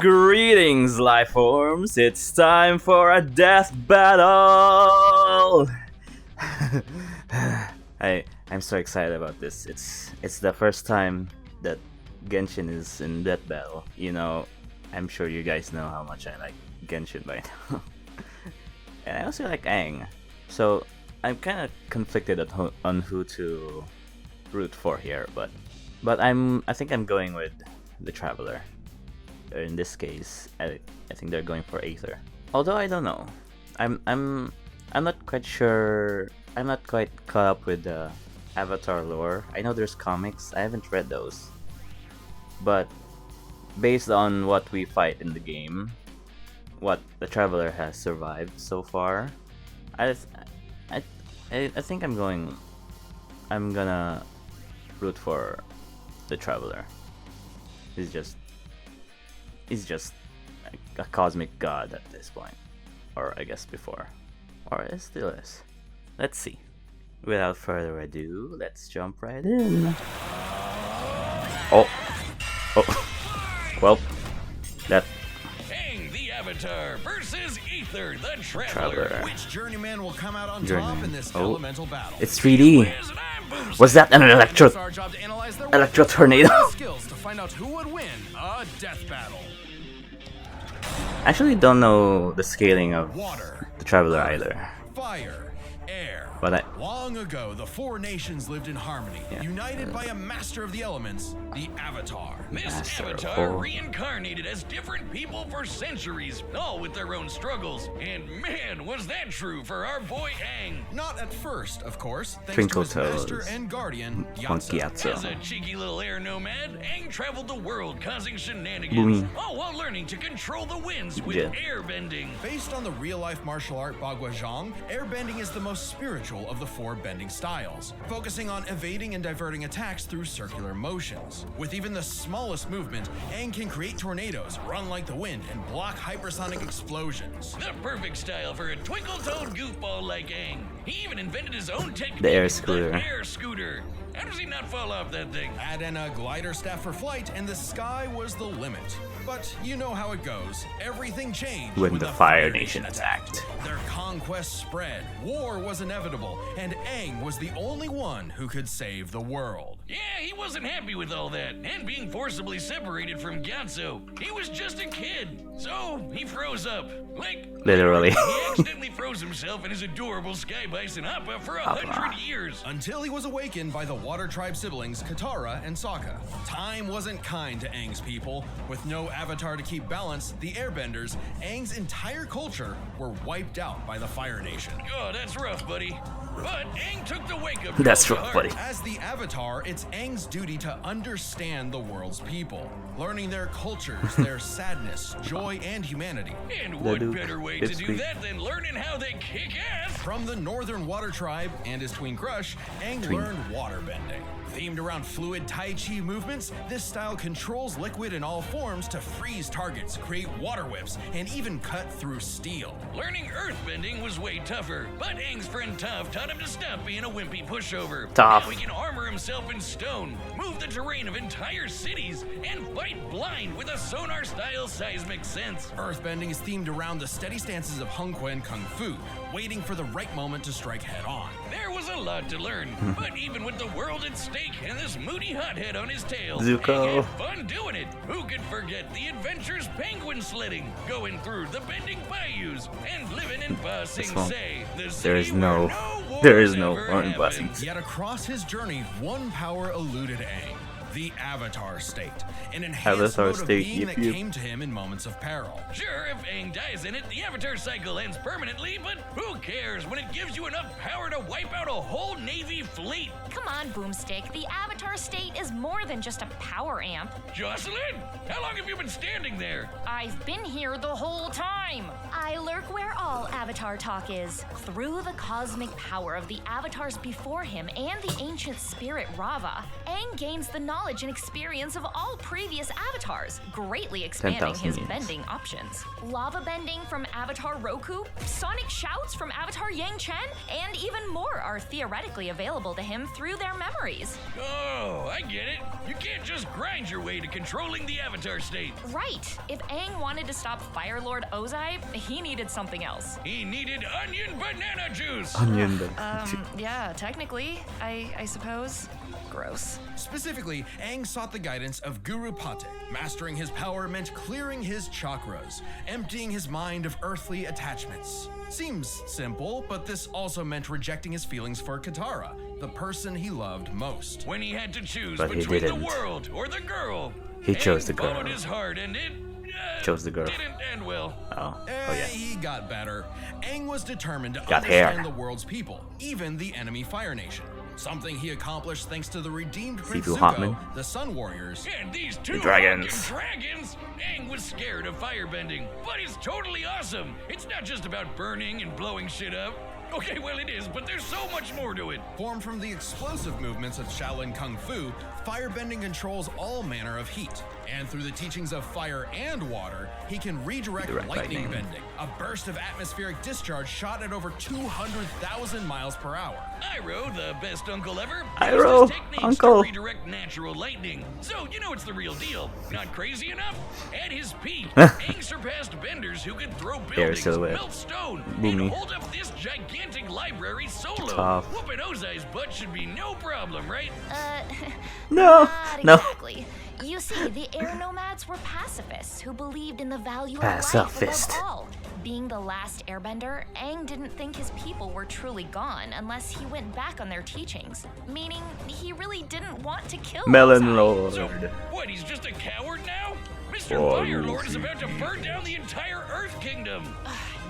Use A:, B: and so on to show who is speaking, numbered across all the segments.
A: Greetings, life forms. It's time for a death battle. I'm so excited about this. It's the first time that Genshin is in death battle. You know, I'm sure you guys know how much I like Genshin by now. And I also like Aang. So I'm kind of conflicted on who to root for here, but I think I'm going with the Traveler. In this case, I think they're going for Aether. Although I don't know, I'm not quite sure. I'm not quite caught up with the Avatar lore. I know there's comics. I haven't read those, but based on what we fight in the game, what the Traveler has survived so far, I think I'm gonna root for the Traveler. He's just a cosmic god at this point, or I guess before, or it still is. Let's see. Without further ado, let's jump right in. Oh, well, that.
B: Aang the Avatar versus Aether the Traveler. Which journeyman will come out on top in this elemental battle?
A: It's 3D. Was that an electro tornado?
B: Skills to find out who would win a death battle.
A: I actually don't know the scaling of
B: Water,
A: the Traveler either.
B: Fire, air.
A: But
B: long ago, the four nations lived in harmony, united by a master of the elements, the Avatar. This Avatar reincarnated as different people for centuries, all with their own struggles. And man, was that true for our boy Aang. Not at first, of course, thanks to his master and guardian, Gyatso. As a cheeky little air nomad, Aang traveled the world causing shenanigans, all while learning to control the winds with airbending. Based on the real-life martial art Bagua Zhang, airbending is the most spiritual of the four bending styles, focusing on evading and diverting attacks through circular motions. With even the smallest movement, Aang can create tornadoes, run like the wind, and block hypersonic explosions. The perfect style for a twinkle-toed goofball like Aang. He even invented his own technique,
A: the air scooter.
B: How does he not fall off that thing? Add in a glider staff for flight, and the sky was the limit. But you know how it goes. Everything changed
A: when the Fire Nation attacked.
B: Their conquest spread, war was inevitable, and Aang was the only one who could save the world. Yeah, he wasn't happy with all that, and being forcibly separated from Gyatso. He was just a kid, so he froze up. Like,
A: literally.
B: He accidentally froze himself and his adorable sky bison Appa for 100 years. Until he was awakened by the Water Tribe siblings Katara and Sokka. Time wasn't kind to Aang's people. With no Avatar to keep balance, the Airbenders, Aang's entire culture, were wiped out by the Fire Nation. Oh, that's rough, buddy. But Aang took the wake-up call.
A: That's rough, buddy.
B: As the Avatar, it's Aang's duty to understand the world's people, learning their cultures, their sadness, joy, and humanity. And what better way to do that than learning how they kick ass? From the Northern Water Tribe and his twin crush, Aang learned waterbending. Themed around fluid Tai Chi movements, this style controls liquid in all forms to freeze targets, create water whips, and even cut through steel. Learning earthbending was way tougher, but Aang's friend Toph taught him to stop being a wimpy pushover.
A: Toph.
B: Now he can armor himself in stone, move the terrain of entire cities, and fight blind with a sonar-style seismic sense. Earthbending is themed around the steady stances of Hung Quan Kung Fu, waiting for the right moment to strike head-on. There was a lot to learn, but even with the world at stake and this moody hothead on his tail,
A: Zuko
B: Aang had fun doing it. Who could forget the adventures penguin sledding, going through the bending bayous, and living in Ba Sing Se, the city
A: there is no war in Ba Sing Se.
B: Yet across his journey, one power eluded Aang. The Avatar State, an enhanced mode of being that came to him in moments of peril. Sure, if Aang dies in it, the Avatar cycle ends permanently, but who cares when it gives you enough power to wipe out a whole Navy fleet?
C: Come on, Boomstick. The Avatar State is more than just a power amp.
B: Jocelyn, how long have you been standing there?
C: I've been here the whole time. I lurk where all Avatar talk is. Through the cosmic power of the Avatars before him and the ancient spirit Rava, Aang gains the knowledge knowledge and experience of all previous avatars, greatly expanding his
A: 10,000 years.
C: bending options. Lava bending from Avatar Roku, sonic shouts from Avatar Yang Chen, and even more are theoretically available to him through their memories.
B: Oh, I get it. You can't just grind your way to controlling the Avatar state.
C: Right. If Aang wanted to stop Fire Lord Ozai, he needed something else.
B: He needed onion banana juice.
A: Onion.
C: Yeah, technically, I suppose. Gross.
B: Specifically, Aang sought the guidance of Guru Patek. Mastering his power meant clearing his chakras, emptying his mind of earthly attachments. Seems simple, but this also meant rejecting his feelings for Katara, the person he loved most. When he had to choose
A: But he
B: between the
A: didn't.
B: world or the girl,
A: He chose
B: Aang
A: the girl.
B: followed his heart, and it
A: Chose the girl.
B: didn't end well.
A: Oh yeah.
B: He got better. Aang was determined to
A: Got
B: understand
A: hair.
B: the world's people, even the enemy Fire Nation. Something he accomplished thanks to the redeemed Prince
A: Sifu
B: Zuko,
A: Hotman.
B: the Sun Warriors, and these two
A: dragons.
B: fucking dragons. Aang was scared of firebending, but it's totally awesome. It's not just about burning and blowing shit up. Okay, well it is, but there's so much more to it. Formed from the explosive movements of Shaolin Kung Fu, firebending controls all manner of heat. And through the teachings of fire and water, he can redirect
A: Direct
B: lightning
A: lightning.
B: bending, a burst of atmospheric discharge shot at over 200,000 miles per hour. Iroh, the best uncle ever,
A: Iroh,
B: uses techniques
A: uncle.
B: to redirect natural lightning. So you know it's the real deal. Not crazy enough? At his peak, Aang surpassed benders who could throw buildings,
A: silhouette.
B: melt stone,
A: Boomy.
B: and hold up this gigantic library solo.
A: Tough.
B: Whooping Ozai's butt should be no problem, right?
A: No.
C: Not
A: No.
C: exactly. You see, the air nomads were pacifists who believed in the value of life
A: Pacifist.
C: above all. Being the last airbender, Aang didn't think his people were truly gone unless he went back on their teachings, meaning he really didn't want to kill
A: Melon
C: Ozai.
A: Lord.
B: So, what, he's just a coward now? Mr.
A: Oh,
B: Fire Lord is
A: you
B: about to burn down the entire Earth Kingdom.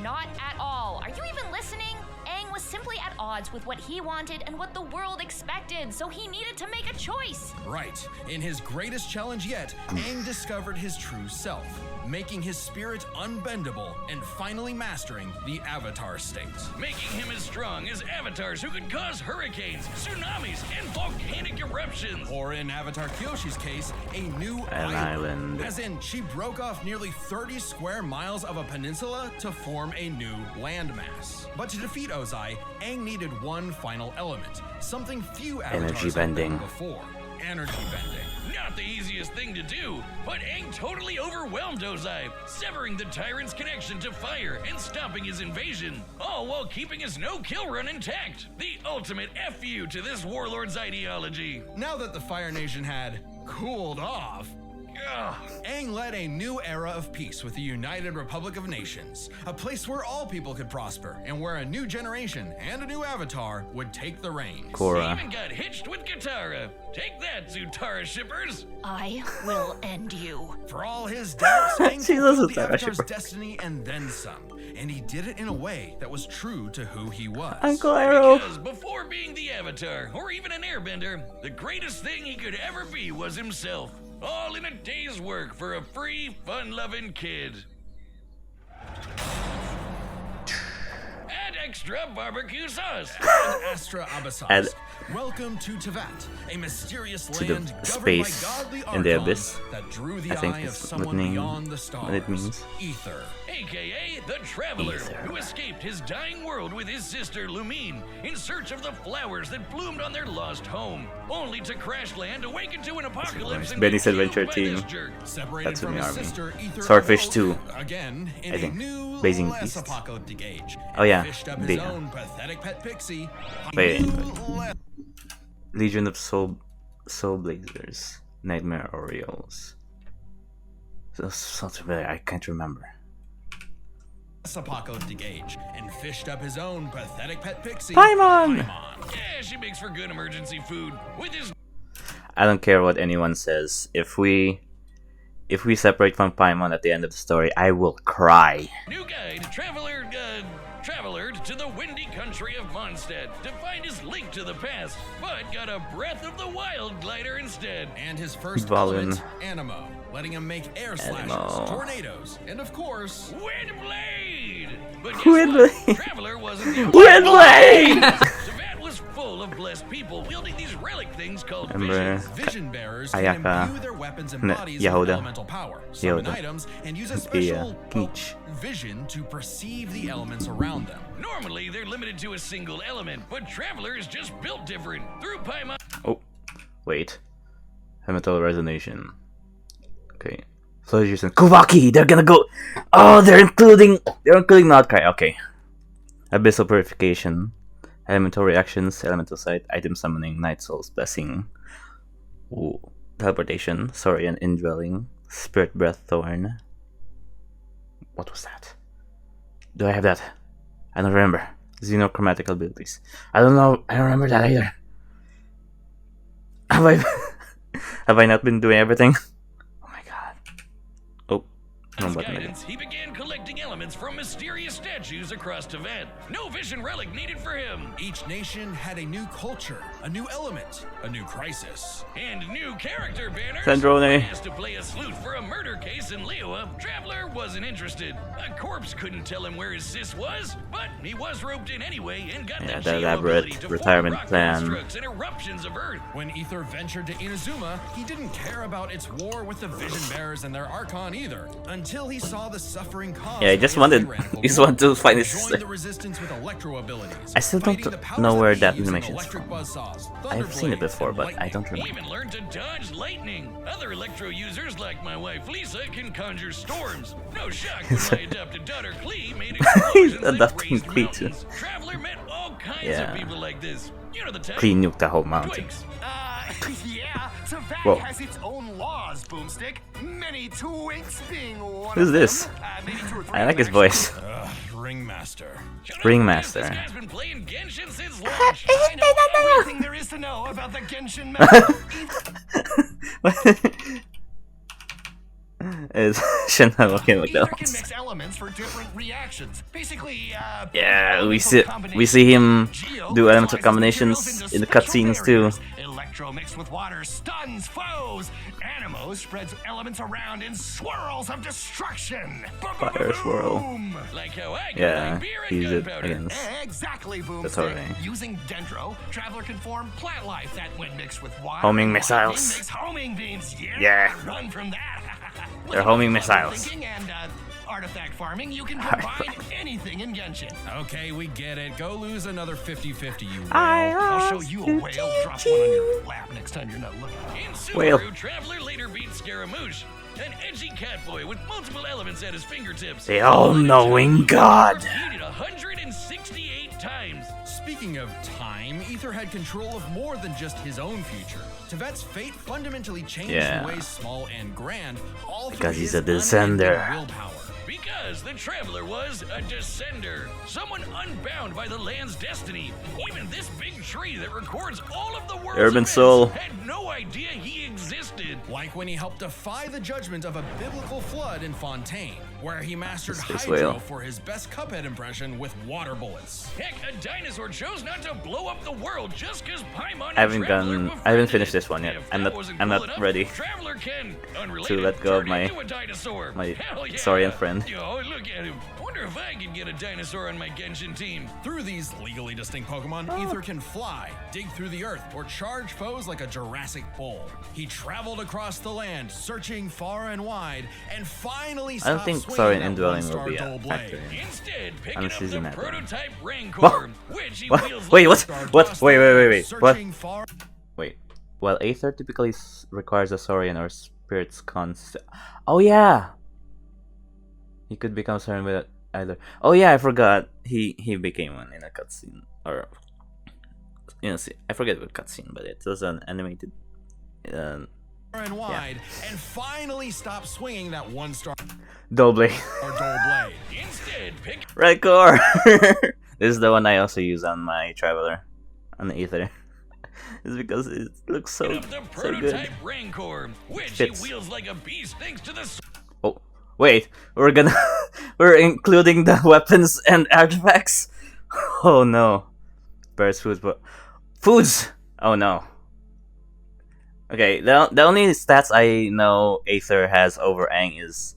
C: Not at all. Are you even listening? Aang was simply at odds with what he wanted and what the world expected, so he needed to make a choice.
B: Right. In his greatest challenge yet, Aang discovered his true self, making his spirit unbendable and finally mastering the Avatar state. Making him as strong as avatars who could cause hurricanes, tsunamis, and volcanic eruptions. Or in Avatar Kyoshi's case, a new
A: An island.
B: As in, she broke off nearly 30 square miles of a peninsula to form a new landmass. But to defeat Ozai, Aang needed one final element, something few avatars
A: Energy
B: had done
A: bending.
B: before. Energy bending. Not the easiest thing to do, but Aang totally overwhelmed Ozai, severing the tyrant's connection to fire and stopping his invasion, all while keeping his no-kill run intact. The ultimate FU to this warlord's ideology. Now that the Fire Nation had cooled off, Aang led a new era of peace with the United Republic of Nations, a place where all people could prosper and where a new generation and a new avatar would take the reins.
A: Korra.
B: He even got hitched with Katara. Take that, Zutara shippers!
C: I will end you.
B: For all his doubts, Aang
A: She's a
B: fulfilled the
A: Zutara
B: Avatar's
A: shipper.
B: destiny and then some, and he did it in a way that was true to who he was.
A: Uncle Iroh.
B: Because before being the Avatar, or even an Airbender, the greatest thing he could ever be was himself. All in a day's work for a free, fun-loving kid. Add extra barbecue sauce. And Astra Abasask.
A: Add-
B: Welcome to Tevat, a mysterious
A: To the
B: land governed
A: space
B: by godly
A: in the
B: archons
A: abyss.
B: that drew the
A: I think
B: eye of
A: that's what
B: someone
A: name-
B: beyond the stars.
A: what it means.
B: Ether, aka the Traveler,
A: Ether.
B: who escaped his dying world with his sister Lumine in search of the flowers that bloomed on their lost home, only to crash land, awaken to an apocalypse, and
A: Benny's
B: be killed
A: Adventure
B: by
A: Team.
B: this jerk. Separated
A: That's in
B: from
A: the
B: his
A: army.
B: sister, Ether
A: Swordfish
B: awoke,
A: 2.
B: again in
A: I think.
B: a new,
A: Blazing
B: less
A: Beast.
B: apocalyptic age.
A: Oh, yeah.
B: Fished up his
A: Wait.
B: own pathetic pet pixie.
A: Wait.
B: New
A: Legion of Soul Blazers. Nightmare Orioles. So, something familiar. I can't remember.
B: apocalyptic age and fished up his own pathetic pet pixie.
A: Paimon!
B: Yeah, she makes for good emergency food. With his
A: I don't care what anyone says. If we separate from Paimon at the end of the story, I will cry.
B: new guide, Traveler to the windy country of Mondstadt to find his link to the past, but got a Breath of the Wild glider instead. And his first
A: Balloon.
B: element, Animo, letting him make air slashes,
A: Animo.
B: tornadoes, and of course, Windblade! But guess
A: Windblade.
B: what? Traveler wasn't the only
A: Windblade!
B: Tevat was full full of blessed people wielding these relic things called
A: Remember
B: visions. Vision bearers
A: Ayaka,
B: can imbue their weapons and bodies with
A: Yahoda.
B: elemental power, summon
A: Yahoda.
B: items, and use a special
A: Kinch.
B: vision to perceive the elements around them. Normally, they're limited to a single element, but Traveler is just built different. Through Paimon.
A: Oh, wait. Elemental resonation. Okay. Flash and Kuvaki. They're gonna go. Oh, they're including Notkai. Okay. Abyssal purification. Elemental reactions. Elemental sight. Item summoning. Night Soul's blessing. Ooh. Teleportation. Saurian indwelling. Spirit breath thorn. What was that? Do I have that? I don't remember. Xenochromatic abilities. I don't know. I don't remember that either. Have I have I not been doing everything? Oh my god. Oh.
B: As guidance, he began collecting elements from mysterious statues across Tibet. No vision relic needed for him. Each nation had a new culture, a new element, a new crisis, and new character banners.
A: Sandrone.
B: He asked to play a sleuth for a murder case in Liyue. Traveler wasn't interested. A corpse couldn't tell him where his sis was, but he was roped in anyway and got
A: Yeah,
B: the
A: the elaborate retirement plan.
B: and eruptions of Earth. When Aether ventured to Inazuma, he didn't care about its war with the Vision Bearers and their Archon either, until he saw the suffering caused.
A: Yeah, I just wanted to find his sister.
B: The resistance with electro abilities.
A: I still don't know where that animation is from. I've seen it before, but I don't remember.
B: Even learned to dodge lightning. Other electro users, like my wife Lisa, can conjure storms. No shock when my adopted daughter Klee made explosions that
A: adopting
B: raised
A: Klee too.
B: mountains. Traveler met all kinds
A: Yeah.
B: of people like this. You know the type.
A: Klee nuked the whole mountain.
B: Twinks.
D: Yeah, Tibet
A: Whoa.
D: has its own laws, Boomstick. Many twinks being one
A: Who's
D: of
A: this?
D: them. Maybe 2 or 3
A: I like his
D: actually.
A: voice.
B: Ringmaster.
A: Ringmaster.
B: This guy's been playing Genshin since launch.
D: I know everything there is to know about the Genshin meta.
A: Is Shenhe looking like
D: Ether
A: that?
D: can mix elements for different reactions. Basically,
A: Yeah, we see him do elemental combinations in the cutscenes too.
D: Electro mixed with water stuns foes. Animo spreads elements around in swirls of destruction.
A: Fire swirl.
D: Boom!
B: Like how I can
A: Yeah,
B: like beer and
A: he used it
B: gunpowder.
A: against.
D: Exactly,
A: That's
D: Boomstick.
A: alright.
D: Using Dendro, Traveler can form plant life that, when mixed with water,
A: Homing
D: and lightning,
A: missiles.
D: makes homing beams.
A: Yeah.
D: Run from that. With
A: They're homing
D: enough clever
A: missiles.
D: thinking and artifact farming, you can combine anything in Genshin.
B: Okay, we get it. Go lose another 50-50, you whale.
D: I'll show you a whale. Drop one on your lap next time you're not looking.
B: In Subaru,
A: Whale.
B: Traveler later beat Scaramouche, an edgy catboy with multiple elements at his fingertips.
A: The all-knowing god.
B: Defeated 168 times. Speaking of time, Aether had control of more than just his own future. Tibet's fate fundamentally changed
A: Yeah.
B: in ways small and grand, all
A: Because
B: through
A: he's
B: his
A: a descender.
B: unending willpower. Because the Traveler was a descender, someone unbound by the land's destiny. Even this big tree that records all of the world's
A: Urban
B: events
A: Soul.
B: had no idea he existed. Like when he helped defy the judgment of a biblical flood in Fontaine, where he mastered
A: Space
B: Hydro
A: whale.
B: for his best Cuphead impression with water bullets. Heck, a dinosaur chose not to blow up the world just because Paimon and
A: I haven't
B: Traveler
A: I haven't
B: befriended
A: finished
B: it.
A: this one yet.
B: If
A: I'm
B: that
A: not
B: wasn't
A: I'm
B: cool
A: not
B: enough,
A: ready
B: Traveler can,
A: to
B: unrelated,
A: let go of
B: turn
A: my
B: into a dinosaur. Hell yeah.
A: Saurian friend.
B: Yo, look at him. Wonder if I can get a dinosaur on my Genshin team. Through these legally distinct Pokemon, Aether can fly, dig through the earth, or charge foes like a Jurassic bull. He traveled across the land, searching far and wide, and finally
A: I don't
B: stopped
A: think
B: swinging
A: Saurian
B: that
A: indwelling will
B: one-star
A: be a
B: dull blade.
A: factor.
B: Instead, picking
A: Unless
B: up
A: he's
B: the
A: in that one.
B: prototype Rancor,
A: What?
B: which he
A: What?
B: wields
A: Wait,
B: like
A: what?
B: a star
A: What?
B: dust
A: Wait,
B: lord,
A: what?
B: searching far.
A: Wait. While Aether typically requires a Saurian or Spirit's constant. Oh yeah. He could become Saurian without either. Oh yeah, I forgot. He became one in a cutscene, or see, I forget what cutscene, but it was an animated.
B: And wide, and finally stop swinging that one-star
A: Dull blade.
B: or dull blade. Instead, pick
A: Rancor. This is the one I also use on my Traveler, on the Aether. It's because it looks so
B: up the
A: so good.
B: prototype Rancor, which he
A: Fits.
B: wields like a beast thanks to the
A: Oh wait, we're including the weapons and artifacts. Oh no, Bear's foods, but foods. Oh no. Okay, the only stats I know Aether has over Aang is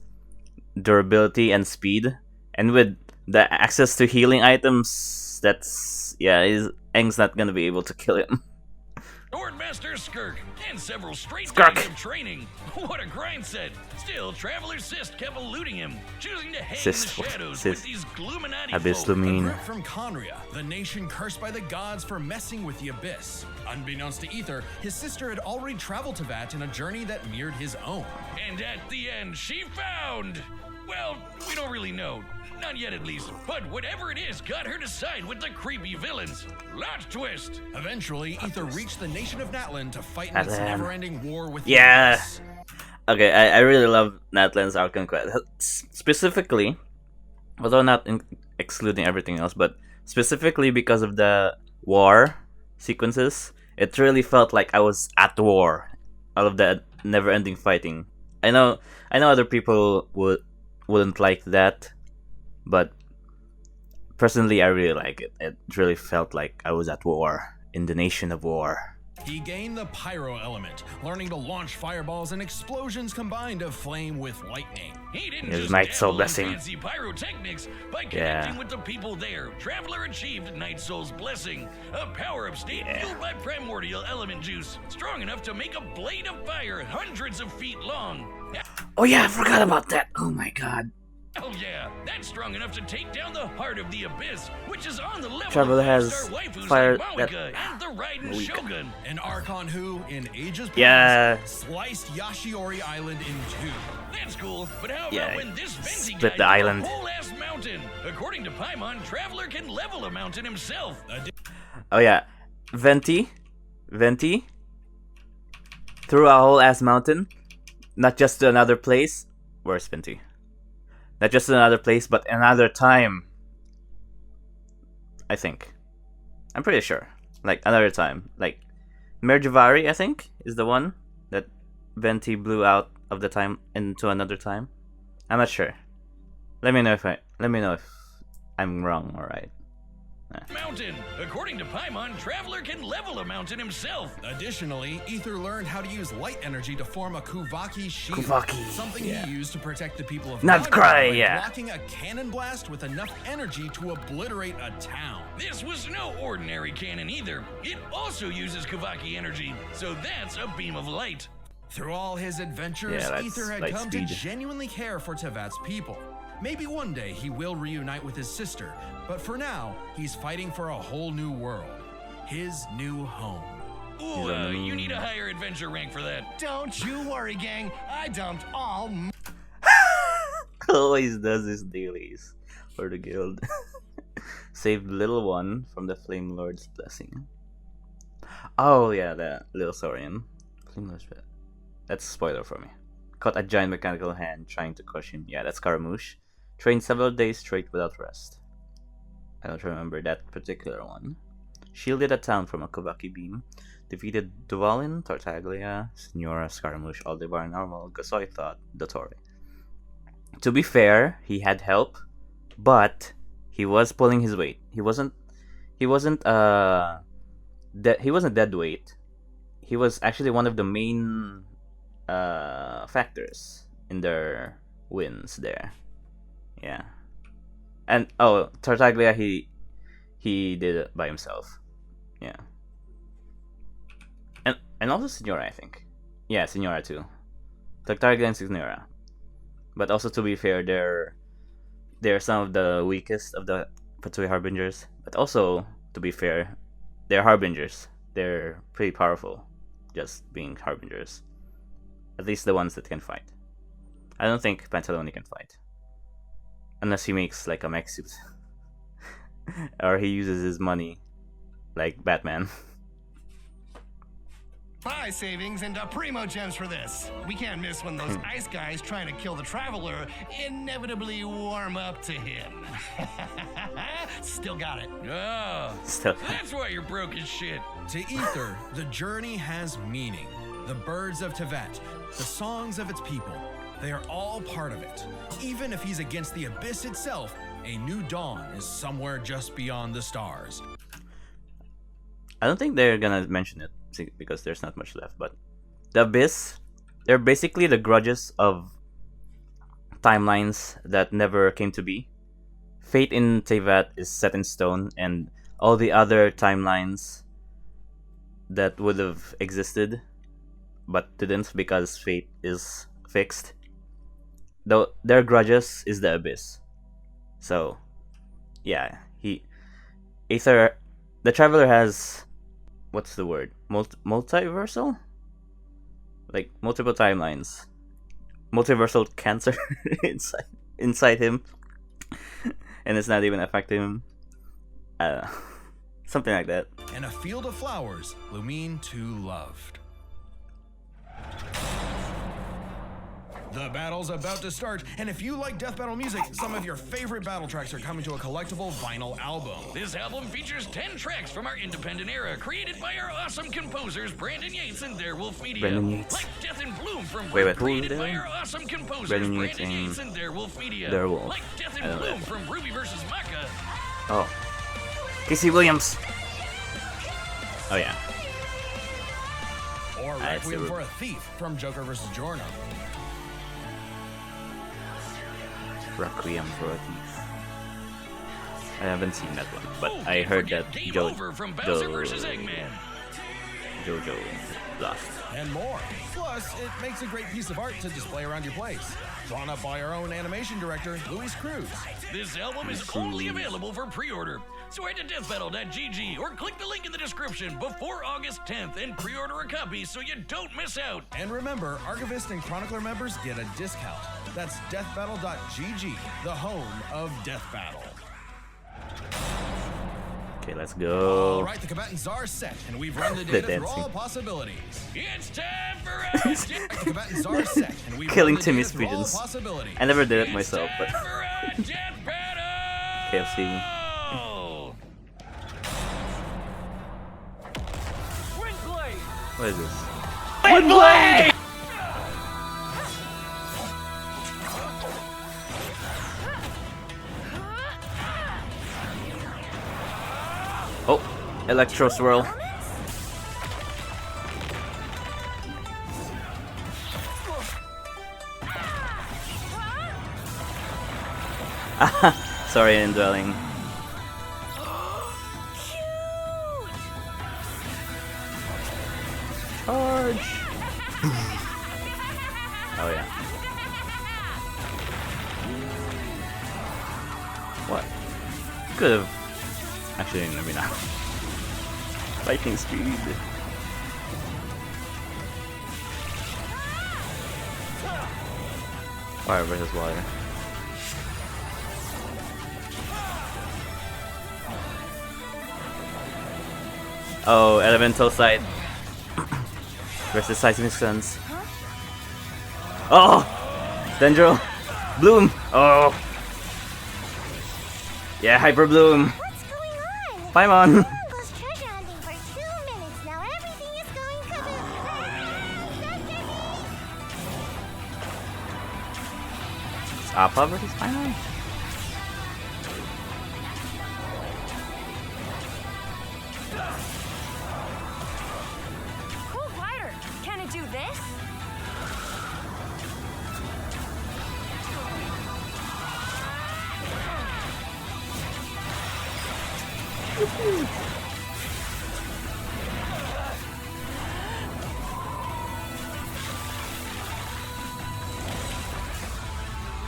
A: durability and speed, and with the access to healing items, that's Aang's not gonna be able to kill him.
B: Swordmaster Skirk, and several straight
A: Skirk.
B: days of training. What a grind set! Still, Traveler Sist kept eluding him, choosing to hang
A: Sist,
B: in the shadows
A: Sist.
B: with these Gluminati
A: Abyss
B: folk.
D: A
A: Lumine.
D: group from Conria, the nation cursed by the gods for messing with the Abyss. Unbeknownst to Ether, his sister had already traveled to Vat in a journey that mirrored his own.
B: And at the end, she found... Well, we don't really know. Not yet, at least. But whatever it is got her to side with the creepy villains. Lot twist.
D: Eventually, Ether reached the nation of Natlan to fight in its
A: Natlan.
D: never-ending war with the
A: Yeah.
D: Abyss.
A: Okay, I really love Natlan's Archon Quest. Specifically, although not excluding everything else, but specifically because of the war sequences, it really felt like I was at war. All of that never-ending fighting. I know other people wouldn't like that, but personally, I really like it. It really felt like I was at war in the nation of war.
D: He gained the Pyro element, learning to launch fireballs and explosions combined of flame with lightning.
B: He didn't
A: His
B: just
A: Night Soul
B: dabble in
A: Blessing.
B: fancy pyrotechnics. By
A: Yeah.
B: connecting with the people there, Traveler achieved Night Soul's Blessing, a power-up state
A: Yeah.
B: fueled by primordial element juice, strong enough to make a blade of fire hundreds of feet long.
A: Oh yeah, I forgot about that. Oh my god.
B: Oh yeah, that's strong enough to take down the heart of the Abyss, which is on the level
A: Traveler
B: of
A: has
B: five-star waifus
A: fire
B: like
A: that-
B: Maoika and the Raiden
A: Maoika.
B: Shogun.
D: An Archon who, in ages past,
A: Yeah.
D: sliced Yashiori Island in two.
B: That's cool, but how about
A: Yeah,
B: when this Venti
A: split
B: guy
A: the
B: did
A: island.
B: a whole ass mountain? According to Paimon, Traveler can level a mountain himself.
A: Oh yeah, Venti threw a whole ass mountain, not just to another place. Where's Venti? Not just another place, but another time. I think. I'm pretty sure. Like another time. Like Merjavari, I think, is the one that Venti blew out of the time into another time. I'm not sure. Let me know if I'm wrong or right.
B: Mountain. According to Paimon, Traveler can level a mountain himself.
D: Additionally, Ether learned how to use light energy to form a Kuvaki shield.
A: Kuvaki,
D: Something
A: yeah.
D: he used to protect the people of
A: Not
D: Naga
A: cry,
D: by
A: yeah.
D: blocking a cannon blast with enough energy to obliterate a town.
B: This was no ordinary cannon either. It also uses Kavaki energy, so that's a beam of light.
D: Through all his adventures,
A: Yeah, that's
D: Ether had
A: light
D: come
A: speed.
D: to genuinely care for Tevat's people. Maybe one day he will reunite with his sister, but for now, he's fighting for a whole new world. His new home.
B: Ooh, you need a higher adventure rank for that.
E: Don't you worry, gang. I dumped all
A: Always does his dailies for the guild. Saved little one from the Flame Lord's blessing. Oh yeah, the little Saurian. Flame Lord's blessing. That's a spoiler for me. Caught a giant mechanical hand trying to crush him. Yeah, that's Scaramouche. Trained several days straight without rest. I don't remember that particular one. Shielded a town from a Kavaki beam. Defeated Duvalin, Tartaglia, Signora, Scaramouche, Aldebar, Normal, Gasoy Thought, Dottore. To be fair, he had help, but he was pulling his weight. He wasn't dead weight. He was actually one of the main factors in their wins there. Yeah. And Tartaglia he did it by himself. Yeah. And also Signora, I think. Yeah, Signora too. Tartaglia and Signora. But also, to be fair, they're some of the weakest of the Patsui Harbingers. But also, to be fair, they're Harbingers. They're pretty powerful, just being Harbingers. At least the ones that can fight. I don't think Pantalone can fight. Unless he makes like a mech suit. Or he uses his money like Batman.
E: my savings into primo gems for this. We can't miss when those ice guys trying to kill the Traveler inevitably warm up to him. Still got it.
B: Oh,
A: Still.
B: that's why you're broke as shit.
D: To Ether, the journey has meaning. The birds of Tevat, the songs of its people, they are all part of it. Even if he's against the abyss itself, a new dawn is somewhere just beyond the stars.
A: I don't think they're gonna mention it because there's not much left, but the Abyss, they're basically the grudges of timelines that never came to be. Fate in Tevat is set in stone, and all the other timelines that would have existed but didn't because fate is fixed. Though their grudges is the abyss. So yeah, the Traveler has, what's the word? Multiversal? Like multiple timelines. Multiversal cancer inside him. And it's not even affecting him. Something like that.
D: And a field of flowers, Lumine too loved. The battle's about to start, and if you like death battle music, some of your favorite battle tracks are coming to a collectible vinyl album.
B: This album features 10 tracks from our independent era, created by our awesome composers Brandon Yates and Theirwolf Media.
A: Brandon Yates.
B: Like Death and Bloom from
A: Wait,
B: created by our awesome composers
A: Brandon
B: Brandon
A: Yates
B: Yates and Theirwolf Media.
A: Theirwolf.
B: Like Death and Bloom from Ruby vs. Maka.
A: Oh. Casey Williams. Oh yeah.
D: Or
A: That's
D: Requiem
A: the-
D: for a Thief from Joker vs. Giorno.
A: Requiem for a Thief. I haven't seen that one, but I
B: Can't
A: heard
B: forget
A: that
B: Game Over from Bowser vs. Eggman.
A: Jojo lost.
D: And more. Plus, it makes a great piece of art to display around your place. Drawn up by our own animation director, Luis Cruz.
B: This album is only available for pre-order. So head to deathbattle.gg or click the link in the description before August 10th and pre-order a copy so you don't miss out.
D: And remember, Archivist and Chronicler members get a discount. That's deathbattle.gg, the home of Death Battle.
A: Okay, let's go.
D: All right, the combatants are set, and we've run the
A: The
D: data through
A: dancing.
D: all possibilities.
B: It's time for us.
D: The combatants are set, and we've
A: Killing
D: run the data
A: Timmy's
D: through all
A: pigeons.
D: possibilities.
A: I never did it myself, but
B: Time for a Death Battle.
A: KFC. What is this? Windblade! Oh, Electro Swirl. Sorry, indwelling. Charge! Oh yeah. What? Could have. Actually, maybe not. Lightning speed. Fire versus water. Oh, elemental side versus seismic suns. Oh, Dendro, Bloom. Oh, yeah, Hyper Bloom.
F: What's going on?
A: Paimon.
F: Mom goes treasure hunting for 2 minutes now. Everything is going kaboom.
A: Appa versus Paimon.
C: Cool glider. Can it do this?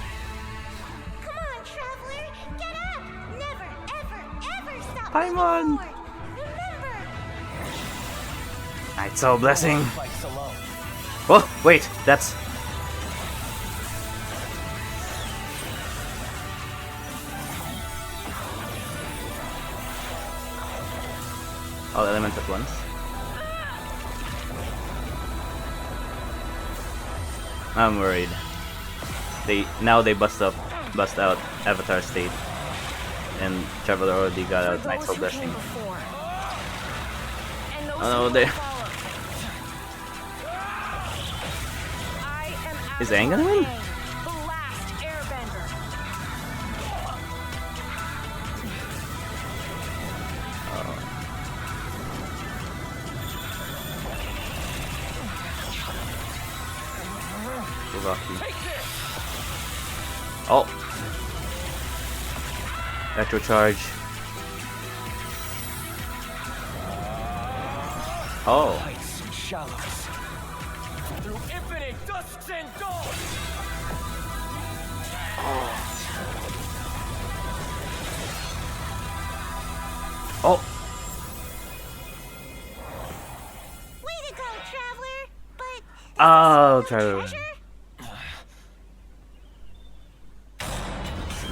F: Come on, Traveler. Get up. Never, ever stop.
A: Paimon.
F: running forward. Remember.
A: Night Soul Blessing. Oh, wait, that's. All elements at once. I'm worried. They bust out Avatar State, and Traveler already got out Night Soul Blessing. Oh no, there. Is Aang gonna win?
C: The last Airbender.
A: So rocky. Oh! Electro Charge. Oh.
G: Heights and shallows. Through infinite dusks and dawns.
A: Oh.
F: Way to go, Traveler! But
A: Oh,
F: is
A: Traveler.
F: this treasure?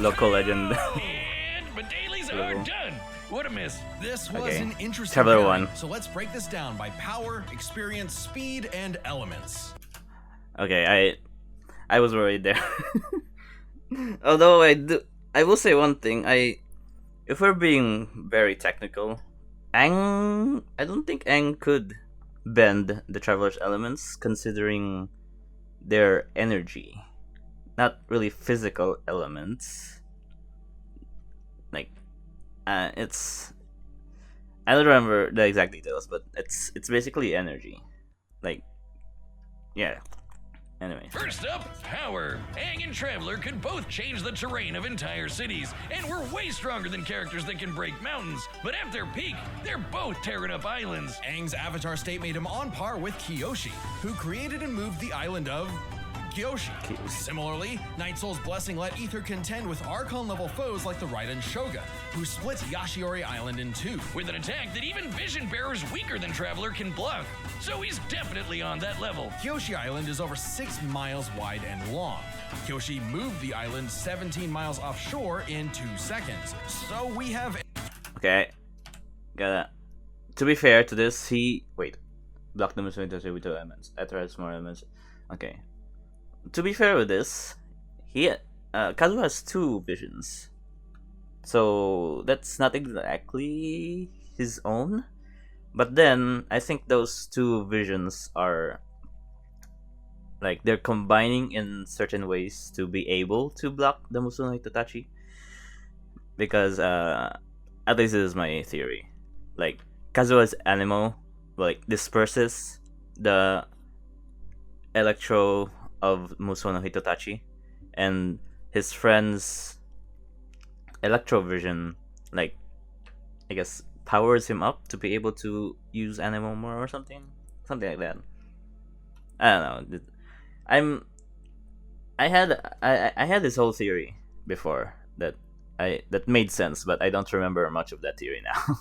A: Local legend.
B: And my dailies are done. What a miss.
D: This was
A: Okay.
D: an interesting
A: Traveler
D: pairing,
A: one.
D: so let's break this down by power, experience, speed, and elements.
A: Okay, I was worried there. Although I will say one thing. If we're being very technical, I don't think Aang could bend the Traveler's elements, considering their energy, not really physical elements. Like, it's I don't remember the exact details, but it's basically energy. Like, yeah. Anyway.
B: First up, power. Aang and Traveler could both change the terrain of entire cities, and we're way stronger than characters that can break mountains. But at their peak, they're both tearing up islands.
D: Aang's avatar state made him on par with Kyoshi, who created and moved the island of Kyoshi. Similarly, Night Soul's blessing let Ether contend with Archon-level foes like the Raiden Shogun, who split Yashiori Island in two.
B: With an attack that even Vision Bearers weaker than Traveler can block. So he's definitely on that level.
D: Kyoshi Island is over 6 miles wide and long. Kyoshi moved the island 17 miles offshore in 2 seconds. So we have...
A: Okay, gotta. To be fair to this, block them with 2 elements. Authorize more elements. Okay. To be fair with this, Kazu has 2 visions, so that's not exactly his own. But then I think those 2 visions are like they're combining in certain ways to be able to block the Musuno Itachi. Because at least this is my theory. Like, Kazuha's Anemo like disperses the electro of Musuno Hitotachi, and his friend's electrovision, like, I guess, powers him up to be able to use Anemo more or something like that. I don't know. I had this whole theory before that made sense, but I don't remember much of that theory now.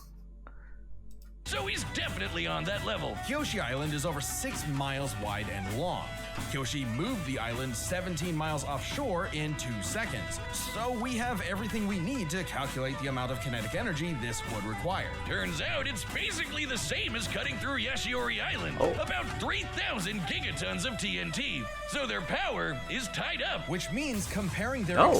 B: So he's definitely on that level.
D: Kyoshi Island is over 6 miles wide and long. Kyoshi moved the island 17 miles offshore in 2 seconds. So we have everything we need to calculate the amount of kinetic energy this would require.
B: Turns out it's basically the same as cutting through Yashiori Island. About 3,000 gigatons of TNT. So their power is tied up.
D: Which means comparing their
A: they are?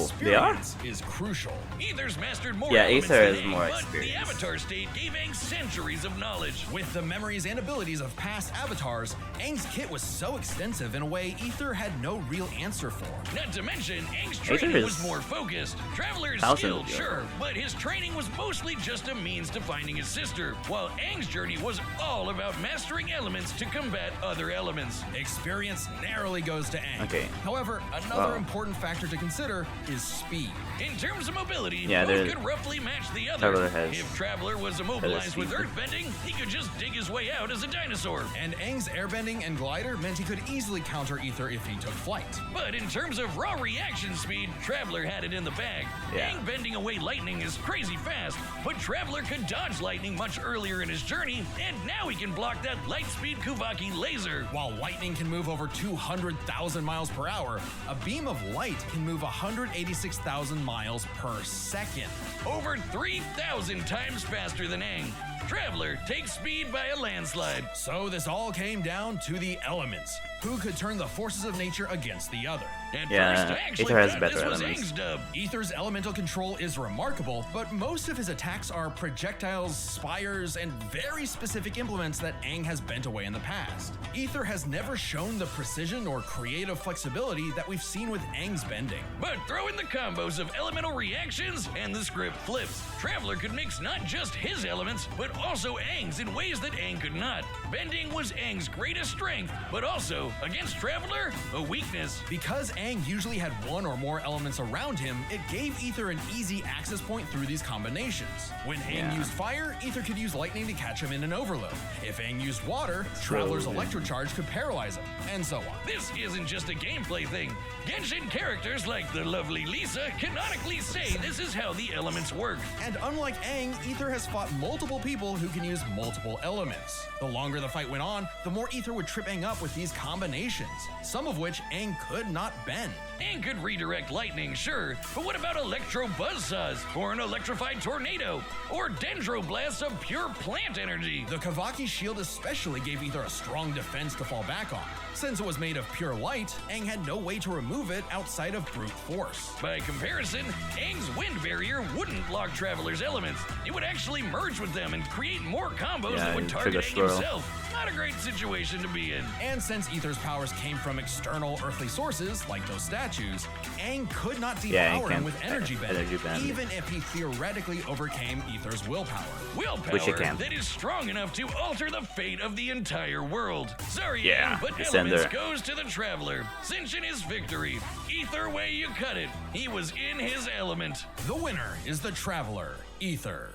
D: experience is crucial.
B: Aether's mastered more
A: Yeah,
B: elements
A: Aether
B: than
A: has
B: Aang,
A: more
B: but
A: experience.
B: the Avatar state gave Aang centuries of knowledge.
D: With the memories and abilities of past avatars, Aang's kit was so extensive in a way Ether had no real answer for.
B: Not to mention, Aang's
A: Aether
B: training was
A: is
B: more focused. Traveler's
A: thousands
B: skilled,
A: of years
B: sure, but his training was mostly just a means to finding his sister, while Aang's journey was all about mastering elements to combat other elements.
D: Experience narrowly goes to Aang.
A: Okay.
D: However, another important factor to consider is speed.
B: In terms of mobility,
A: Yeah,
B: both
A: there's-
B: could roughly match the other.
A: Traveler has
B: If Traveler was immobilized with
A: speed.
B: earthbending, he could just dig his way out as a dinosaur.
D: And Aang's airbending and glider meant he could easily counter Ether if he took flight.
B: But in terms of raw reaction speed, Traveler had it in the bag.
A: Yeah.
B: Aang bending away lightning is crazy fast, but Traveler could dodge lightning much earlier in his journey, and now he can block that light speed Kuvaki laser.
D: While lightning can move over 200,000 miles per hour, a beam of light can move 186,000 miles per second.
B: Over 3,000 times faster than Aang. Traveler takes speed by a landslide.
D: So this all came down to the elements. Who could turn the forces of nature against the other?
B: At
A: Yeah,
B: first, I actually
A: Aether has
B: thought
A: better
B: this was
A: elements.
B: Aang's dub.
D: Ether's elemental control is remarkable, but most of his attacks are projectiles, spires, and very specific implements that Aang has bent away in the past. Ether has never shown the precision or creative flexibility that we've seen with Aang's bending.
B: But throw in the combos of elemental reactions and the script flips. Traveler could mix not just his elements, but also Aang's in ways that Aang could not. Bending was Aang's greatest strength, but also, against Traveler, a weakness.
D: Because Aang usually had one or more elements around him, it gave Ether an easy access point through these combinations. When Aang used fire, Ether could use lightning to catch him in an overload. If Aang used water, Traveler's electrocharge could paralyze him, and so on.
B: This isn't just a gameplay thing. Genshin characters like the lovely Lisa canonically say this is how the elements work.
D: And unlike Aang, Ether has fought multiple people who can use multiple elements. The longer the fight went on, the more Ether would trip Aang up with these combinations, some of which Aang could not bend.
B: Aang could redirect lightning, sure, but what about electro buzzsaws, or an electrified tornado, or dendroblasts of pure plant energy?
D: The Kavaki shield especially gave Ether a strong defense to fall back on. Since it was made of pure light, Aang had no way to remove it outside of brute force.
B: By comparison, Aang's wind barrier wouldn't lock Traveler's elements. It would actually merge with them and create more combos that would target Aang himself. Not a great situation to be in.
D: And since Ether's powers came from external earthly sources, like those statues, Aang could not depower him with energy bending, even if he theoretically overcame Ether's willpower.
B: Willpower that is strong enough to alter the fate of the entire world. Sorry, Aang, but elements goes to the Traveler. Cinch in his victory. Either way you cut it, he was in his element.
D: The winner is the Traveler, Ether.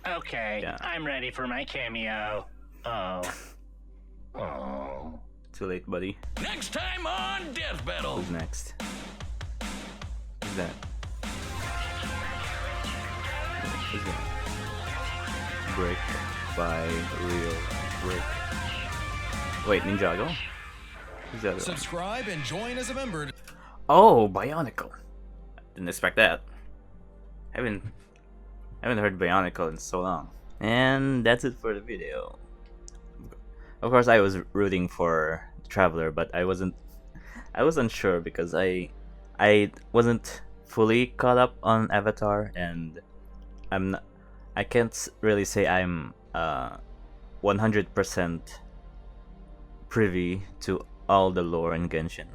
H: Okay, I'm ready for my cameo. Oh.
A: Too late, buddy.
B: Next time on Death Battle.
A: Who's next? Who's that? Who's that? Brick by Real Brick. Wait, Ninjago? Who's that?
D: Subscribe and join as a member.
A: Oh, Bionicle. Didn't expect that. I haven't heard Bionicle in so long. And that's it for the video. Of course, I was rooting for Traveler, but I wasn't sure because I wasn't fully caught up on Avatar, and I can't really say I'm 100% privy to all the lore in Genshin.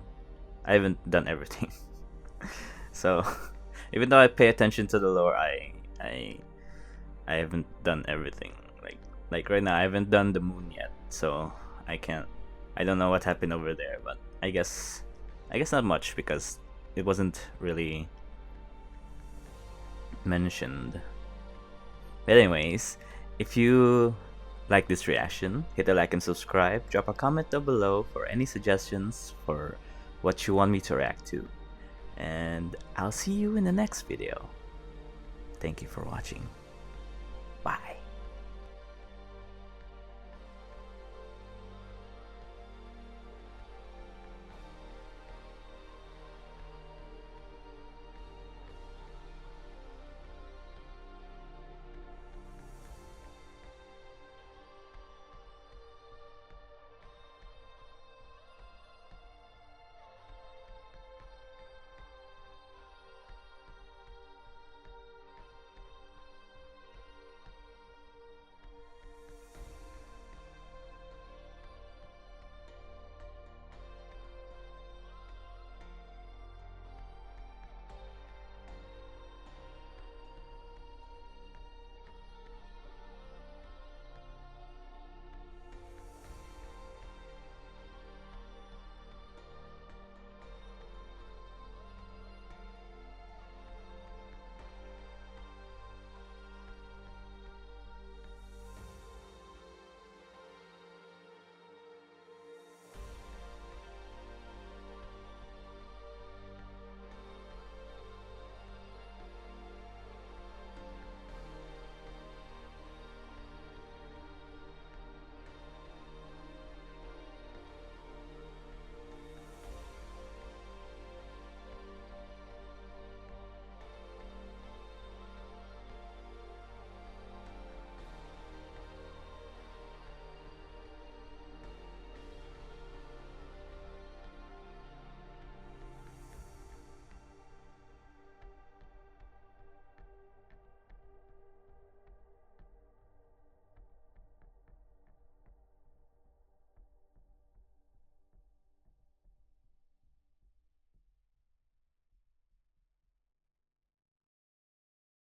A: I haven't done everything. So even though I pay attention to the lore, I haven't done everything. Like right now, I haven't done the moon yet, so I don't know what happened over there, but I guess not much because it wasn't really mentioned. But anyways, if you like this reaction, hit a like and subscribe, drop a comment down below for any suggestions for what you want me to react to, and I'll see you in the next video. Thank you for watching.